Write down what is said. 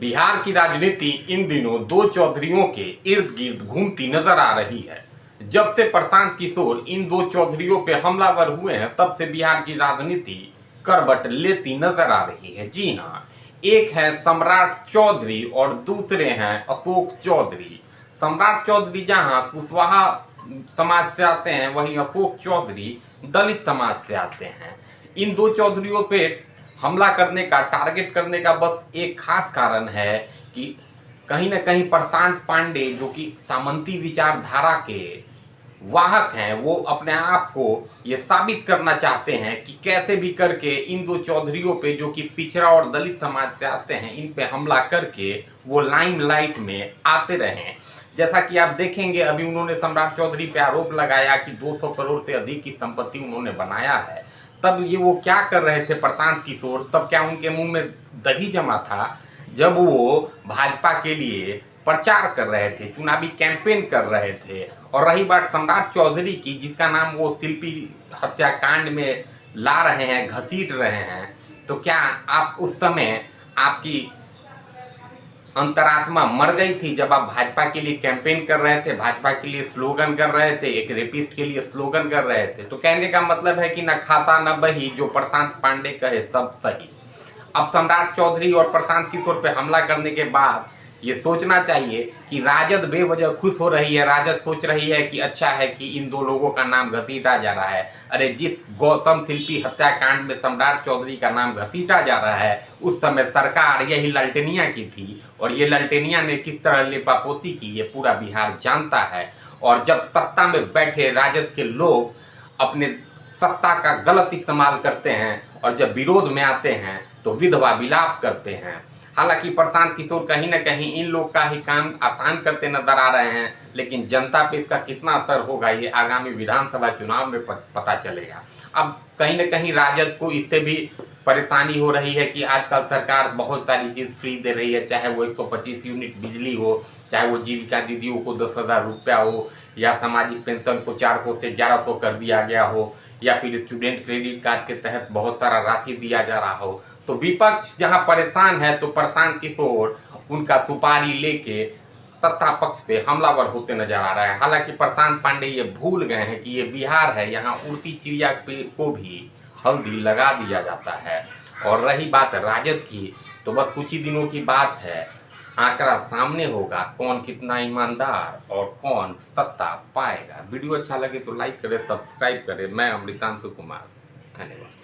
बिहार की राजनीति इन दिनों दो चौधरियों के इर्द गिर्द घूमती नजर आ रही है। जब से प्रशांत किशोर इन दो चौधरियों पे हमलावर हुए हैं तब से बिहार की राजनीति करवट लेती नजर आ रही है। जी हाँ, एक है सम्राट चौधरी और दूसरे हैं अशोक चौधरी। सम्राट चौधरी जहां कुशवाहा समाज से आते हैं, वहीं अशोक चौधरी दलित समाज से आते हैं। इन दो चौधरियों पे हमला करने का, टारगेट करने का बस एक खास कारण है कि कहीं ना कहीं प्रशांत पांडे जो कि सामंती विचारधारा के वाहक हैं, वो अपने आप को ये साबित करना चाहते हैं कि कैसे भी करके इन दो चौधरियों पे जो कि पिछड़ा और दलित समाज से आते हैं, इन पे हमला करके वो लाइमलाइट में आते रहें। जैसा कि आप देखेंगे, अभी उन्होंने सम्राट चौधरी पे आरोप लगाया कि 200 करोड़ से अधिक की संपत्ति उन्होंने बनाया है। तब ये वो क्या कर रहे थे प्रशांत किशोर, तब क्या उनके मुंह में दही जमा था जब वो भाजपा के लिए प्रचार कर रहे थे, चुनावी कैंपेन कर रहे थे। और रही बात सम्राट चौधरी की, जिसका नाम वो शिल्पी हत्याकांड में ला रहे हैं, घसीट रहे हैं, तो क्या आप उस समय आपकी अंतरात्मा मर गई थी जब आप भाजपा के लिए कैंपेन कर रहे थे, भाजपा के लिए स्लोगन कर रहे थे, एक रेपिस्ट के लिए स्लोगन कर रहे थे? तो कहने का मतलब है कि न खाता न बही, जो प्रशांत पांडे कहे सब सही। अब सम्राट चौधरी और प्रशांत किशोर पे हमला करने के बाद ये सोचना चाहिए कि राजद बेवजह खुश हो रही है। राजद सोच रही है कि अच्छा है कि इन दो लोगों का नाम घसीटा जा रहा है। अरे, जिस गौतम शिल्पी हत्याकांड में सम्राट चौधरी का नाम घसीटा जा रहा है, उस समय सरकार यही ललटेनिया की थी, और ये ललटेनिया ने किस तरह लेपापोती की ये पूरा बिहार जानता है। और जब सत्ता में बैठे राजद के लोग अपने सत्ता का गलत इस्तेमाल करते हैं और जब विरोध में आते हैं तो विधवा विलाप करते हैं। हालांकि प्रशांत किशोर कहीं ना कहीं इन लोग का ही काम आसान करते नजर आ रहे हैं, लेकिन जनता पे इसका कितना असर होगा ये आगामी विधानसभा चुनाव में पता चलेगा। अब कहीं ना कहीं राजद को इससे भी परेशानी हो रही है कि आजकल सरकार बहुत सारी चीज़ फ्री दे रही है, चाहे वो 125 यूनिट बिजली हो, चाहे वो जीविका दीदियों को 10,000 रुपया हो, या सामाजिक पेंशन को 400 से 1100 कर दिया गया हो, या फिर स्टूडेंट क्रेडिट कार्ड के तहत बहुत सारा राशि दिया जा रहा हो। तो विपक्ष जहां परेशान है तो प्रशांत किशोर उनका सुपारी लेके सत्ता पक्ष पे हमलावर होते नजर आ रहा है। हालांकि प्रशांत पांडे ये भूल गए हैं कि ये बिहार है, यहाँ उड़ती चिड़िया पे को भी हल्दी लगा दिया जाता है। और रही बात राजद की, तो बस कुछ ही दिनों की बात है, आंकड़ा सामने होगा कौन कितना ईमानदार और कौन सत्ता पाएगा। वीडियो अच्छा लगे तो लाइक करें, सब्सक्राइब करें। मैं अमृतांशु कुमार, धन्यवाद।